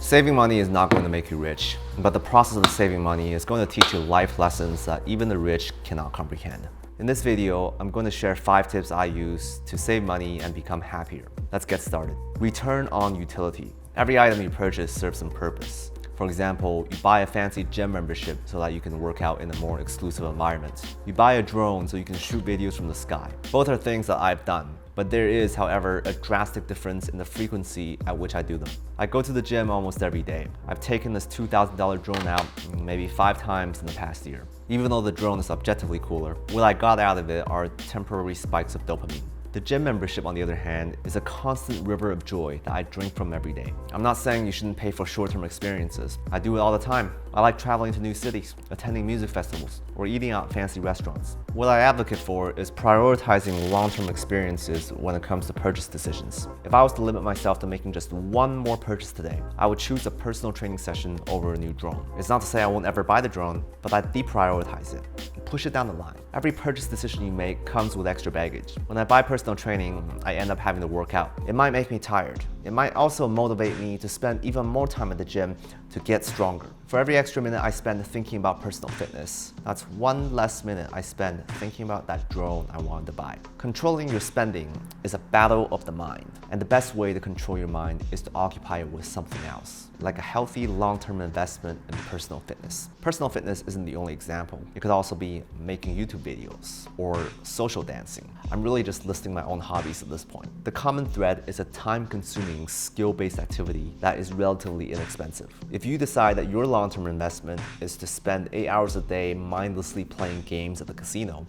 Saving money is not going to make you rich, but the process of saving money is going to teach you life lessons that even the rich cannot comprehend. In this video, I'm going to share 5 tips I use to save money and become happier. Let's get started. Return on utility. Every item you purchase serves some purpose. For example, you buy a fancy gym membership so that you can work out in a more exclusive environment. You buy a drone so you can shoot videos from the sky. Both are things that I've done, but there is, however, a drastic difference in the frequency at which I do them. I go to the gym almost every day. I've taken this $2,000 drone out maybe 5 times in the past year. Even though the drone is objectively cooler, what I got out of it are temporary spikes of dopamine. The gym membership, on the other hand, is a constant river of joy that I drink from every day. I'm not saying you shouldn't pay for short-term experiences. I do it all the time. I like traveling to new cities, attending music festivals, or eating out at fancy restaurants. What I advocate for is prioritizing long-term experiences when it comes to purchase decisions. If I was to limit myself to making just one more purchase today, I would choose a personal training session over a new drone. It's not to say I won't ever buy the drone, but I deprioritize it and push it down the line. Every purchase decision you make comes with extra baggage. When I buy personal training, I end up having to work out. It might make me tired. It might also motivate me to spend even more time at the gym to get stronger. For every extra minute I spend thinking about personal fitness, that's one less minute I spend thinking about that drone I wanted to buy. Controlling your spending is a battle of the mind, and the best way to control your mind is to occupy it with something else, like a healthy long-term investment in personal fitness. Personal fitness isn't the only example. It could also be making YouTube videos or social dancing. I'm really just listing my own hobbies at this point. The common thread is a time-consuming, skill-based activity that is relatively inexpensive. If you decide that your long-term investment is to spend 8 hours a day mindlessly playing games at the casino,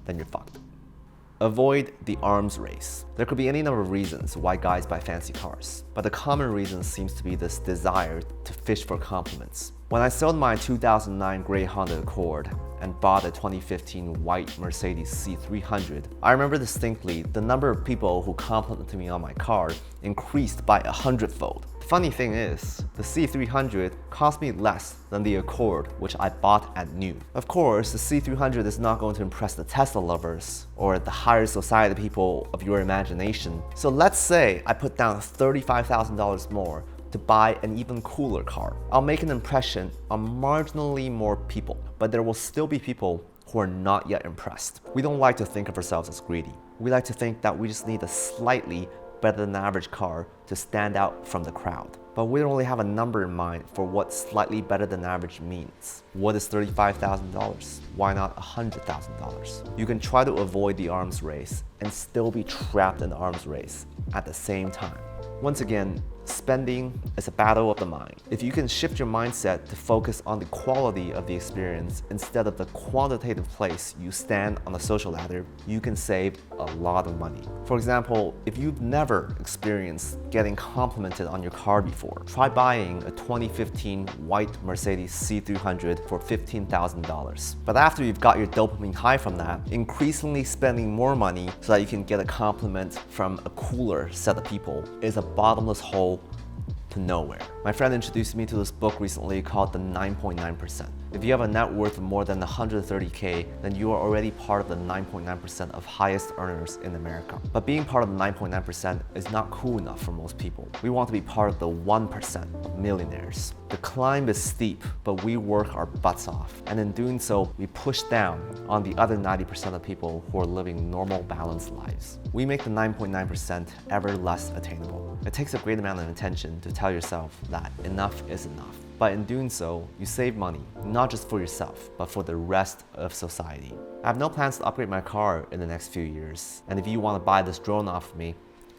then you're fucked. Avoid the arms race. There could be any number of reasons why guys buy fancy cars, but the common reason seems to be this desire to fish for compliments. When I sold my 2009 gray Honda Accord and bought a 2015 white Mercedes C300, I remember distinctly the number of people who complimented me on my car increased by 100-fold. The funny thing is, the C300 cost me less than the Accord, which I bought at new. Of course, the C300 is not going to impress the Tesla lovers or the higher society people of your imagination. So let's say I put down $35,000 more to buy an even cooler car. I'll make an impression on marginally more people, but there will still be people who are not yet impressed. We don't like to think of ourselves as greedy. We like to think that we just need a slightly better than average car to stand out from the crowd. But we don't really have a number in mind for what slightly better than average means. What is $35,000? Why not $100,000? You can try to avoid the arms race and still be trapped in the arms race at the same time. Once again, spending is a battle of the mind. If you can shift your mindset to focus on the quality of the experience instead of the quantitative place you stand on the social ladder, you can save a lot of money. For example, if you've never experienced getting complimented on your car before, try buying a 2015 white Mercedes C300 for $15,000. But after you've got your dopamine high from that, increasingly spending more money so that you can get a compliment from a cooler set of people is a bottomless hole to nowhere. My friend introduced me to this book recently called The 9.9%. If you have a net worth of more than 130K, then you are already part of the 9.9% of highest earners in America. But being part of the 9.9% is not cool enough for most people. We want to be part of the 1% of millionaires. The climb is steep, but we work our butts off. And in doing so, we push down on the other 90% of people who are living normal, balanced lives. We make the 9.9% ever less attainable. It takes a great amount of attention to tell yourself that enough is enough. But in doing so, you save money, not just for yourself, but for the rest of society. I have no plans to upgrade my car in the next few years, and if you want to buy this drone off of me,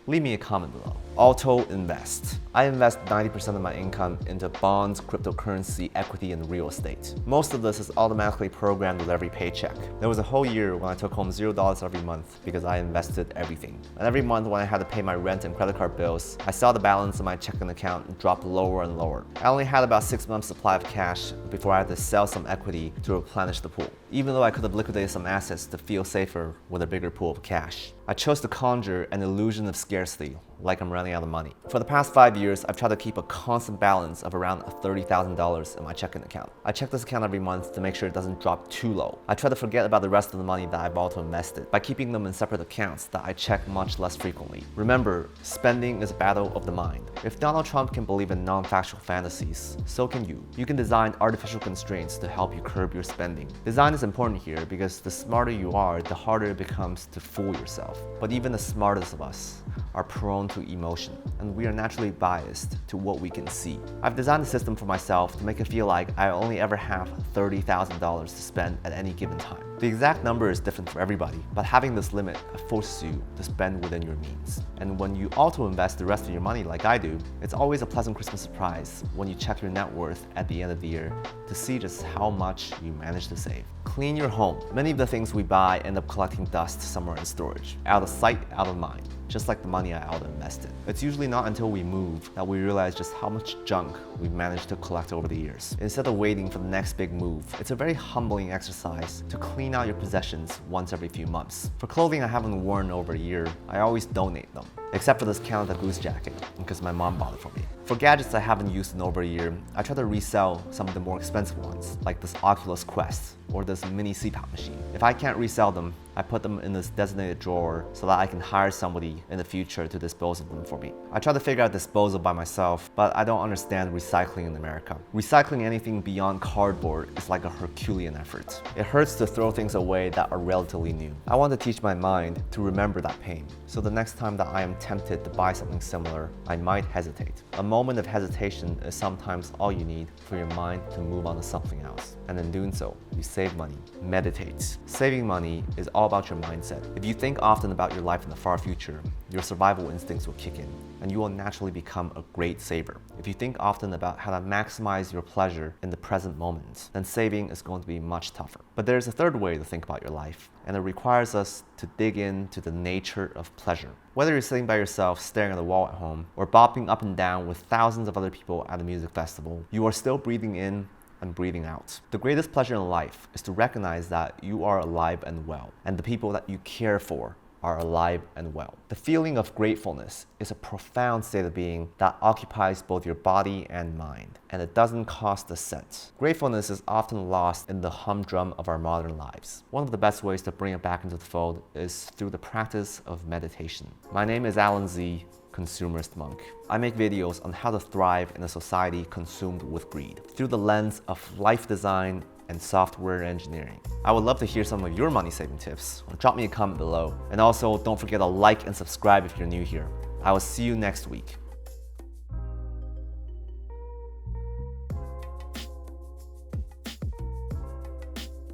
leave me a comment below. Auto invest. I invest 90% of my income into bonds, cryptocurrency, equity, and real estate. Most of this is automatically programmed with every paycheck. There was a whole year when I took home $0 every month because I invested everything. And every month when I had to pay my rent and credit card bills, I saw the balance of my checking account drop lower and lower. I only had about 6 months supply of cash before I had to sell some equity to replenish the pool, even though I could have liquidated some assets to feel safer with a bigger pool of cash. I chose to conjure an illusion of scarcity like I'm running out of money. For the past 5 years, I've tried to keep a constant balance of around $30,000 in my checking account. I check this account every month to make sure it doesn't drop too low. I try to forget about the rest of the money that I've also invested by keeping them in separate accounts that I check much less frequently. Remember, spending is a battle of the mind. If Donald Trump can believe in non-factual fantasies, so can you. You can design artificial constraints to help you curb your spending. Design is important here because the smarter you are, the harder it becomes to fool yourself. But even the smartest of us are prone to emotion, and we are naturally biased to what we can see. I've designed a system for myself to make it feel like I only ever have $30,000 to spend at any given time. The exact number is different for everybody, but having this limit forces you to spend within your means. And when you auto invest the rest of your money like I do, it's always a pleasant Christmas surprise when you check your net worth at the end of the year to see just how much you managed to save. Clean your home. Many of the things we buy end up collecting dust somewhere in storage. Out of sight, out of mind. Just like the money I auto-invested. It's usually not until we move that we realize just how much junk we've managed to collect over the years. Instead of waiting for the next big move, it's a very humbling exercise to clean out your possessions once every few months. For clothing I haven't worn over a year, I always donate them. Except for this Canada Goose jacket, because my mom bought it for me. For gadgets I haven't used in over a year, I try to resell some of the more expensive ones, like this Oculus Quest or this mini CPAP machine. If I can't resell them, I put them in this designated drawer so that I can hire somebody in the future to dispose of them for me. I try to figure out disposal by myself, but I don't understand recycling in America. Recycling anything beyond cardboard is like a Herculean effort. It hurts to throw things away that are relatively new. I want to teach my mind to remember that pain, so the next time that I am tempted to buy something similar, I might hesitate. A moment of hesitation is sometimes all you need for your mind to move on to something else. And in doing so, you save money. Meditate. Saving money is all about your mindset. If you think often about your life in the far future, your survival instincts will kick in, and you will naturally become a great saver. If you think often about how to maximize your pleasure in the present moment, then saving is going to be much tougher. But there's a third way to think about your life, and it requires us to dig into the nature of pleasure. Whether you're sitting by yourself staring at a wall at home, or bopping up and down with thousands of other people at a music festival, you are still breathing in and breathing out. The greatest pleasure in life is to recognize that you are alive and well, and the people that you care for are alive and well. The feeling of gratefulness is a profound state of being that occupies both your body and mind, and it doesn't cost a cent. Gratefulness is often lost in the humdrum of our modern lives. One of the best ways to bring it back into the fold is through the practice of meditation. My name is Alan Z, Consumerist Monk. I make videos on how to thrive in a society consumed with greed through the lens of life design and software engineering. I would love to hear some of your money saving tips, or drop me a comment below. And also, don't forget to like and subscribe if you're new here. I will see you next week.